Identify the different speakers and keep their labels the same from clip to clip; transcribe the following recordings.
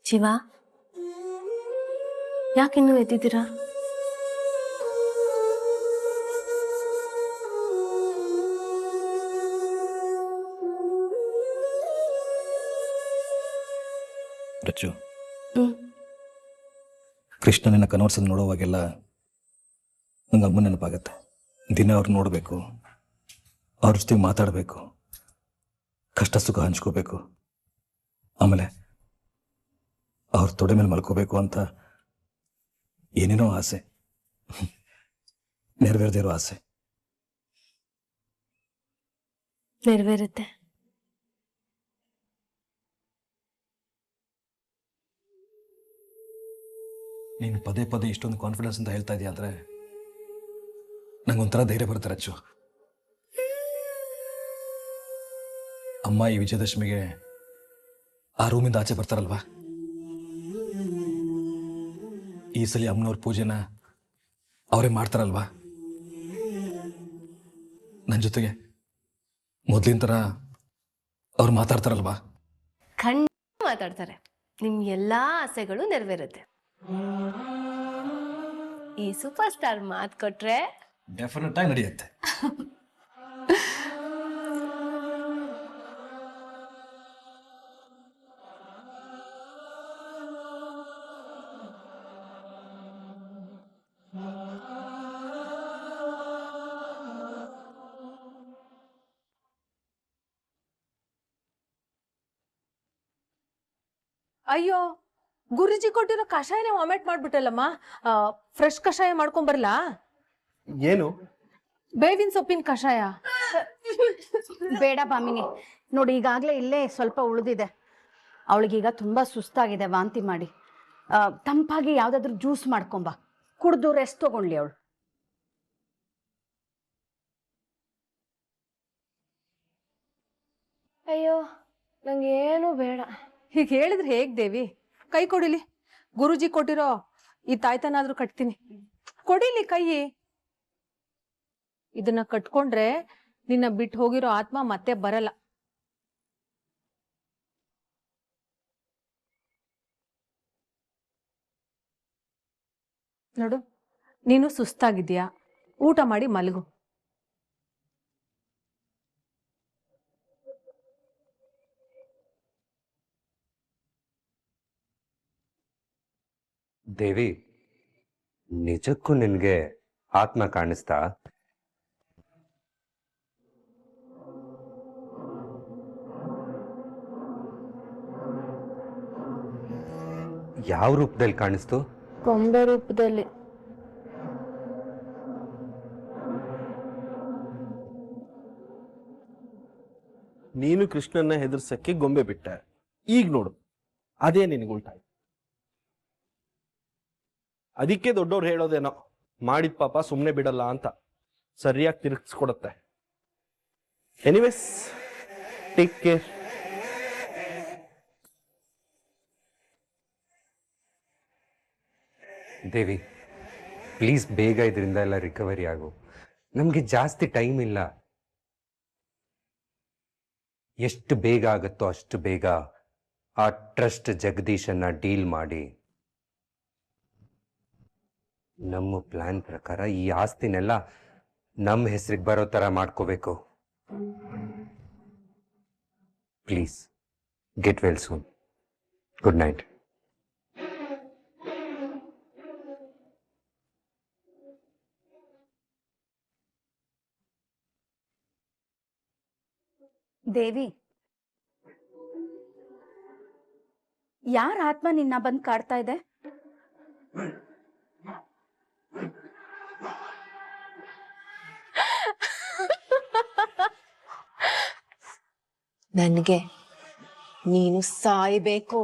Speaker 1: ಶಿವ, ಯಾಕಿನ್ನೂ ಎದ್ದಿದ್ದೀರಾ?
Speaker 2: ರಚ್ಚು, ಕೃಷ್ಣನ ಕನೋರ್ಸಲ್ಲಿ ನೋಡೋವಾಗೆಲ್ಲ ನಂಗೆ ಅಮ್ಮ ನೆನಪಾಗತ್ತೆ. ದಿನ ಅವ್ರು ನೋಡಬೇಕು, ಅವ್ರ ಜೊತೆಗೆ ಮಾತಾಡಬೇಕು, ಕಷ್ಟ ಸುಖ ಹಂಚ್ಕೋಬೇಕು, ಆಮೇಲೆ ಅವ್ರ ತೊಡೆ ಮೇಲೆ ಮಲ್ಕೋಬೇಕು ಅಂತ ಏನೇನೋ ಆಸೆ, ನೆರವೇರದೇ ಇರೋ ಆಸೆ.
Speaker 1: ನೆರವೇರುತ್ತೆ.
Speaker 2: ನೀನು ಪದೇ ಪದೇ ಇಷ್ಟೊಂದು ಕಾನ್ಫಿಡೆನ್ಸ್ ಅಂತ ಹೇಳ್ತಾ ಇದೆಯಾ ಅಂದರೆ ನಂಗೊಂಥರ ಧೈರ್ಯ ಬರುತ್ತೆ ರಚ್ಚು. ಅಮ್ಮ ಈ ವಿಜಯದಶಮಿಗೆ ಆ ರೂಮಿಂದ ಆಚೆ ಬರ್ತಾರಲ್ವಾ, ಈ ಸಲ ಅಮ್ಮನವ್ರ ಪೂಜೆನ ಅವರೇ ಮಾಡ್ತಾರಲ್ವಾ, ನನ್ನ ಜೊತೆಗೆ ಮೊದಲಿನ ಥರ ಅವ್ರು ಮಾತಾಡ್ತಾರಲ್ವಾ?
Speaker 1: ಖಂಡಿತ ಮಾತಾಡ್ತಾರೆ. ನಿಮ್ ಎಲ್ಲಾ ಆಸೆಗಳು ನೆರವೇರುತ್ತೆ. ಈ ಸೂಪರ್ ಸ್ಟಾರ್ ಮಾತು ಕೊಟ್ರೆ
Speaker 2: ಡೆಫಿನೆಟ್ ಆಗಿ ನಡೆಯುತ್ತೆ.
Speaker 3: ಅಯ್ಯೋ, ಗುರುಜಿ ಕೊಟ್ಟಿರೋ ಕಷಾಯನೇ ವಾಮಿಟ್ ಮಾಡ್ಬಿಟ್ಟಲ್ಲಮ್ಮ. ಫ್ರೆಶ್ ಕಷಾಯ ಮಾಡ್ಕೊಂಡ್ ಬರ್ಲಾ?
Speaker 4: ಏನು?
Speaker 3: ಬೇವಿನ ಸೊಪ್ಪಿನ ಕಷಾಯ.
Speaker 5: ಬೇಡ ಬಾಮಿನಿ, ನೋಡಿ ಈಗಾಗಲೇ ಇಲ್ಲೇ ಸ್ವಲ್ಪ ಉಳಿದಿದೆ. ಅವಳಿಗೀಗ ತುಂಬ ಸುಸ್ತಾಗಿದೆ, ವಾಂತಿ ಮಾಡಿ. ತಂಪಾಗಿ ಯಾವುದಾದ್ರೂ ಜ್ಯೂಸ್ ಮಾಡ್ಕೊಂಬ, ಕುಡಿದು ರೆಸ್ಟ್ ತಗೊಳ್ಳಿ ಅವಳು.
Speaker 1: ಅಯ್ಯೋ, ನಂಗೆ ಏನು ಬೇಡ.
Speaker 3: ಹೀಗೆ ಹೇಳಿದ್ರೆ ಹೇಗ್ ದೇವಿ? ಕೈ ಕೊಡಿಲಿ, ಗುರುಜಿ ಕೊಟ್ಟಿರೋ ಈ ತಾಯ್ತನಾದ್ರೂ ಕಟ್ತೀನಿ. ಕೊಡಿಲಿ ಕೈ. ಇದನ್ನ ಕಟ್ಕೊಂಡ್ರೆ ನಿನ್ನ ಬಿಟ್ಟು ಹೋಗಿರೋ ಆತ್ಮ ಮತ್ತೆ ಬರಲ್ಲ. ನೋಡು, ನೀನು ಸುಸ್ತಾಗಿದ್ಯಾ, ಊಟ ಮಾಡಿ ಮಲಗು.
Speaker 6: ದೇವಿ, ನಿಜಕ್ಕೂ ನಿನ್ಗೆ ಆತ್ಮ ಕಾಣಿಸ್ತಾ? ಯಾವ ರೂಪದಲ್ಲಿ ಕಾಣಿಸ್ತು?
Speaker 1: ಗೊಂಬೆ ರೂಪದಲ್ಲಿ.
Speaker 4: ನೀನು ಕೃಷ್ಣನ್ನ ಹೆದರ್ಸಕ್ಕೆ ಗೊಂಬೆ ಬಿಟ್ಟ, ಈಗ ನೋಡು ಅದೇ ನಿನಗೆ ಉಲ್ಟಾಯ್ತು. ಅದಕ್ಕೆ ದೊಡ್ಡವ್ರು ಹೇಳೋದೇನೋ, ಮಾಡಿದ ಪಾಪ ಸುಮ್ಮನೆ ಬಿಡಲ್ಲ ಅಂತ. ಸರಿಯಾಗಿ ತಿರುಗಿಸ್ಕೊಡತ್ತೆ. Anyways, take care.
Speaker 6: Devi, please ಬೇಗ ಇದರಿಂದ ಎಲ್ಲ ರಿಕವರಿ ಆಗು. ನಮಗೆ ಜಾಸ್ತಿ ಟೈಮ್ ಇಲ್ಲ. ಎಷ್ಟು ಬೇಗ ಆಗುತ್ತೋ ಅಷ್ಟು ಬೇಗ ಆ ಟ್ರಸ್ಟ್ ಜಗದೀಶನ್ನ ಡೀಲ್ ಮಾಡಿ ನಮ್ಮ ಪ್ಲಾನ್ ಪ್ರಕಾರ ಈ ಆಸ್ತಿನೆಲ್ಲ ನಮ್ಮ ಹೆಸರಿಗೆ ಬರೋ ಥರ ಮಾಡ್ಕೋಬೇಕು. Please get well soon. Good night.
Speaker 5: Devi, ಯಾರ ಆತ್ಮ ನಿನ್ನ ಬಂದು ಕಾಡ್ತಾ ಇದೆ?
Speaker 1: ನನಗೆ ನೀನು ಸಾಯ್ಬೇಕು.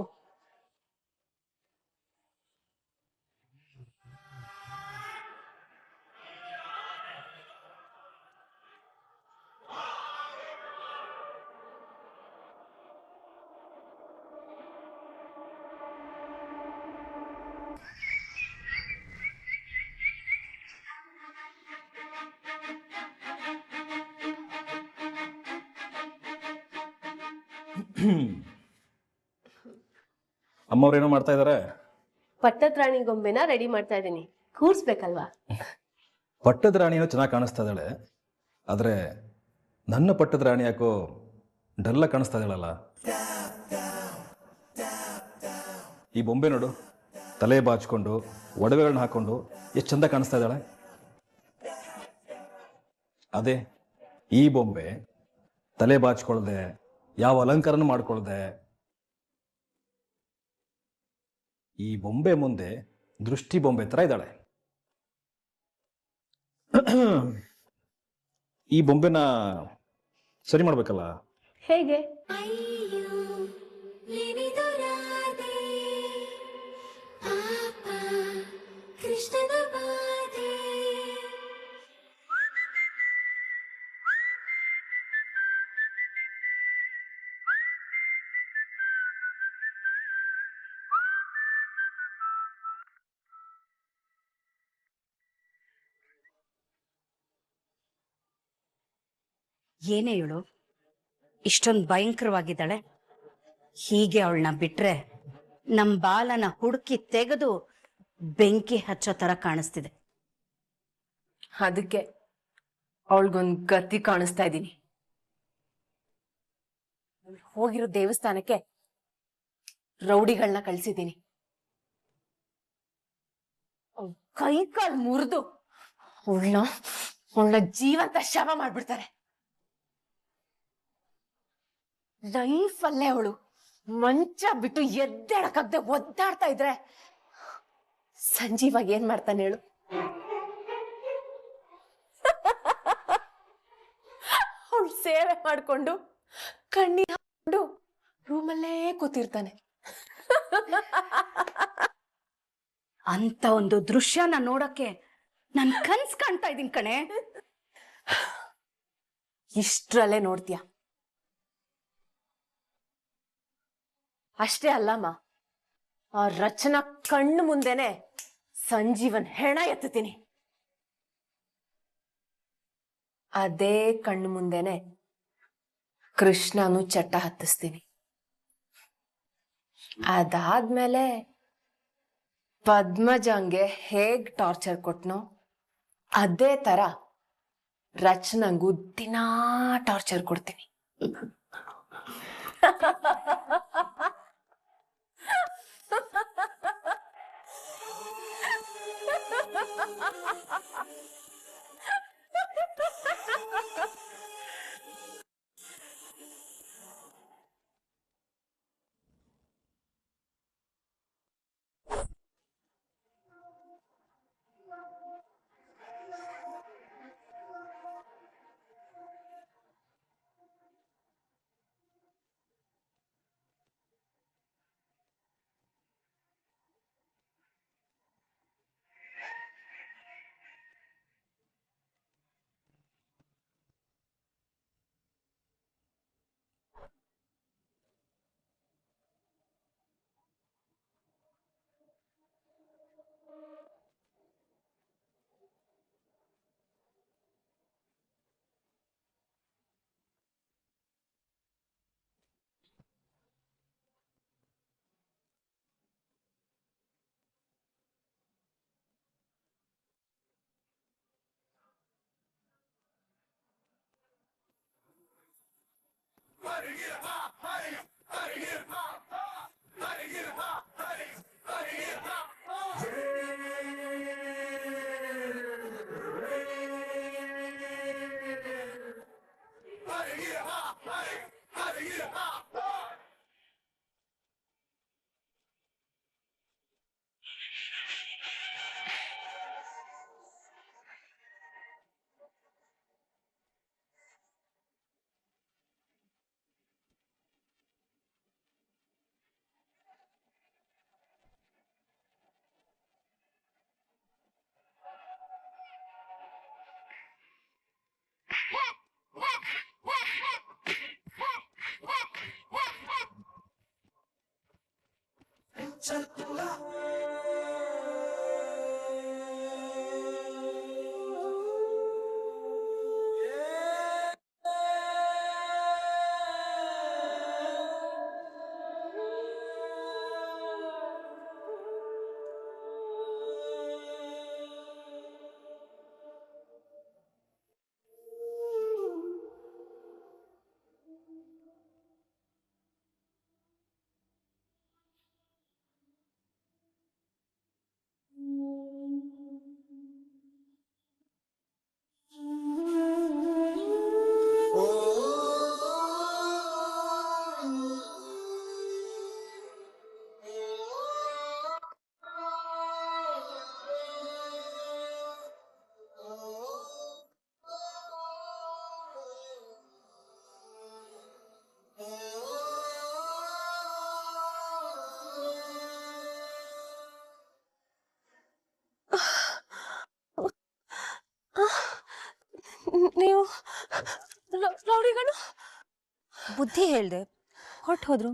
Speaker 2: ಅಮ್ಮವ್ರೇನೋ ಮಾಡ್ತಾ ಇದ್ದಾರೆ.
Speaker 1: ಪಟ್ಟದ ರಾಣಿ ಗೊಂಬೆನ ರೆಡಿ ಮಾಡ್ತಾ ಇದ್ದೀನಿ, ಕೂರ್ಸ್ಬೇಕಲ್ವಾ?
Speaker 2: ಪಟ್ಟದ ರಾಣಿನೂ ಚೆನ್ನಾಗಿ ಕಾಣಿಸ್ತಾ ಇದ್ದಾಳೆ, ಆದರೆ ನನ್ನ ಪಟ್ಟದ ರಾಣಿ ಯಾಕೋ ಡಲ್ಲ ಕಾಣಿಸ್ತಾ ಇದ್ದಾಳಲ್ಲ. ಈ ಬೊಂಬೆ ನೋಡು, ತಲೆ ಬಾಚ್ಕೊಂಡು ಒಡವೆಗಳನ್ನ ಹಾಕೊಂಡು ಎಷ್ಟು ಚಂದ ಕಾಣಿಸ್ತಾ ಇದ್ದಾಳೆ. ಅದೇ ಈ ಬೊಂಬೆ ತಲೆ ಬಾಚ್ಕೊಳ್ದೆ, ಯಾವ ಅಲಂಕಾರನೂ ಮಾಡ್ಕೊಳ್ದೆ, ಈ ಬೊಂಬೆ ಮುಂದೆ ದೃಷ್ಟಿ ಬೊಂಬೆ ಥರ ಇದ್ದಾಳೆ. ಈ ಬೊಂಬೆನ ಸರಿ ಮಾಡ್ಬೇಕಲ್ಲ.
Speaker 1: ಹೇಗೆ?
Speaker 5: ಏನೇ ಇವಳು ಇಷ್ಟೊಂದು ಭಯಂಕರವಾಗಿದ್ದಾಳೆ? ಹೀಗೆ ಅವಳನ್ನ ಬಿಟ್ರೆ ನಮ್ಮ ಬಾಲನ ಹುಡುಕಿ ತೆಗೆದು ಬೆಂಕಿ ಹಚ್ಚೋ ತರ ಕಾಣಿಸ್ತಿದೆ.
Speaker 1: ಅದಕ್ಕೆ ಅವಳಿಗೊಂದು ಗತಿ ಕಾಣಿಸ್ತಾ ಇದ್ದೀನಿ. ಹೋಗಿರೋ ದೇವಸ್ಥಾನಕ್ಕೆ ರೌಡಿಗಳನ್ನ ಕಳ್ಸಿದ್ದೀನಿ. ಕೈ ಕಾಲು ಮುರಿದು ಅವಳನ್ನ ಜೀವಂತ ಶವ ಮಾಡ್ಬಿಡ್ತಾರೆ. ಲೈಫಲ್ಲೇ ಅವಳು ಮಂಚ ಬಿಟ್ಟು ಎದ್ದೇಳಕ್ಕಾಗದೆ ಒದ್ದಾಡ್ತಾ ಇದ್ರೆ ಸಂಜೀವಾಗ ಏನ್ ಮಾಡ್ತಾನೆ ಹೇಳು? ಅವಳು ಸೇವೆ ಮಾಡ್ಕೊಂಡು ಕಣ್ಣೀರ್ ಹಾಕೊಂಡು ರೂಮಲ್ಲೇ ಕೂತಿರ್ತಾನೆ.
Speaker 5: ಅಂತ ಒಂದು ದೃಶ್ಯನ ನೋಡಕ್ಕೆ ನನ್ ಕನ್ಸ್ ಕಾಣ್ತಾ ಇದೀನಿ ಕಣೆ.
Speaker 1: ಇಷ್ಟ್ರಲ್ಲೇ ನೋಡ್ತೀಯ? ಅಷ್ಟೇ ಅಲ್ಲಮ್ಮ, ಆ ರಚನಾ ಕಣ್ಣು ಮುಂದೆನೆ ಸಂಜೀವನ್ ಹೆಣ ಎತ್ತುತ್ತೀನಿ. ಅದೇ ಕಣ್ಣು ಮುಂದೆನೆ ಕೃಷ್ಣನು ಚಟ್ಟ ಹತ್ತಿಸ್ತೀನಿ. ಅದಾದ್ಮೇಲೆ ಪದ್ಮಜಂಗೆ ಹೇಗ್ ಟಾರ್ಚರ್ ಕೊಟ್ನೋ ಅದೇ ತರ ರಚನಂಗೂ ದಿನಾ ಟಾರ್ಚರ್ ಕೊಡ್ತೀನಿ. ಗೋರಿಗಳು
Speaker 7: ಬುದ್ಧಿ ಹೇಳ್ದೆ ಹೊರಟು ಹೋದ್ರು.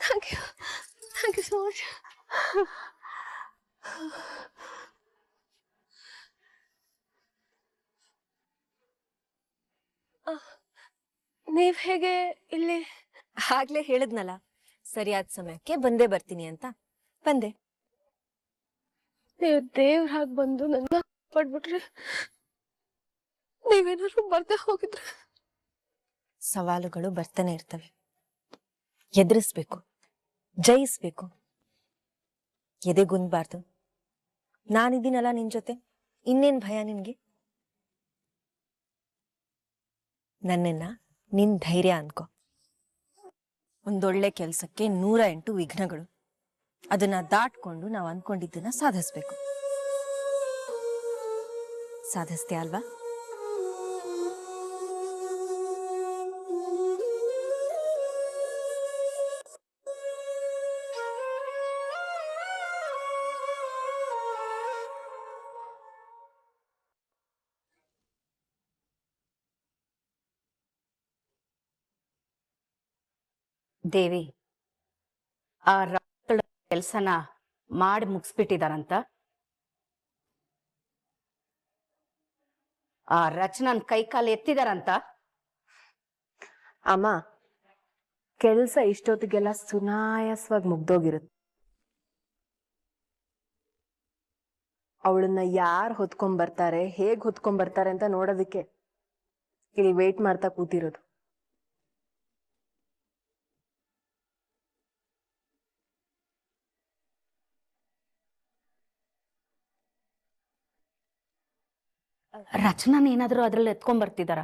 Speaker 1: Thank you so much. ನೀವ್ ಹೇಗೆ ಇಲ್ಲಿ?
Speaker 7: ಆಗ್ಲೇ ಹೇಳಿದ್ನಲ್ಲ, ಸರಿಯಾದ ಸಮಯಕ್ಕೆ ಬಂದೇ ಬರ್ತೀನಿ ಅಂತ. ಬಂದೆ.
Speaker 1: ನೀವು ದೇವ್ರ ಹಾಗೆ ಬಂದು ನನ್ನ ಪಡ್ಬಿಟ್ರೆ, ನೀವೇನಾದ್ರು ಬರ್ದೆ ಹೋಗಿದ್ರೆ?
Speaker 7: ಸವಾಲುಗಳು ಬರ್ತಾನೆ ಇರ್ತವೆ, ಎದುರಿಸ್ಬೇಕು, ಜಯಿಸ್ಬೇಕು, ಎದೆಗುಂದ್ಬಾರ್ದು. ನಾನಿದ್ದೀನಲ್ಲ ನಿನ್ ಜೊತೆ, ಇನ್ನೇನ್ ಭಯ ನಿನ್ಗೆ? ನನ್ನನ್ನ ನಿನ್ ಧೈರ್ಯ ಅನ್ಕೋ. ಒಂದೊಳ್ಳೆ ಕೆಲ್ಸಕ್ಕೆ 108 ವಿಘ್ನಗಳು. ಅದನ್ನ ದಾಟ್ಕೊಂಡು ನಾವು ಅನ್ಕೊಂಡಿದ್ದನ್ನ ಸಾಧಿಸ್ಬೇಕು. ಸಾಧಿಸ್ತೀಯ ಅಲ್ವಾ?
Speaker 5: ದೇವಿ, ಆ ಕೆಲಸನ ಮಾಡಿ ಮುಗಿಸ್ಬಿಟ್ಟಿದಾರಂತ. ಆ ರಚನನ್ ಕೈಕಾಲು ಎತ್ತಿದಾರಂತ.
Speaker 1: ಅಮ್ಮ, ಕೆಲ್ಸ ಇಷ್ಟೊತ್ತಿಗೆಲ್ಲ ಸುನಾಯಾಸವಾಗಿ ಮುಗ್ದೋಗಿರುತ್ತೆ. ಅವಳನ್ನ ಯಾರು ಹೊತ್ಕೊಂಡ್ಬರ್ತಾರೆ, ಹೇಗ್ ಹೊತ್ಕೊಂಡ್ಬರ್ತಾರೆ ಅಂತ ನೋಡೋದಕ್ಕೆ ಇಲ್ಲಿ ವೇಟ್ ಮಾಡ್ತಾ ಕೂತಿರೋದು.
Speaker 5: ರಚನನ್ ಏನಾದ್ರು ಅದ್ರಲ್ಲಿ ಎತ್ಕೊಂಡ್ ಬರ್ತಿದಾರ?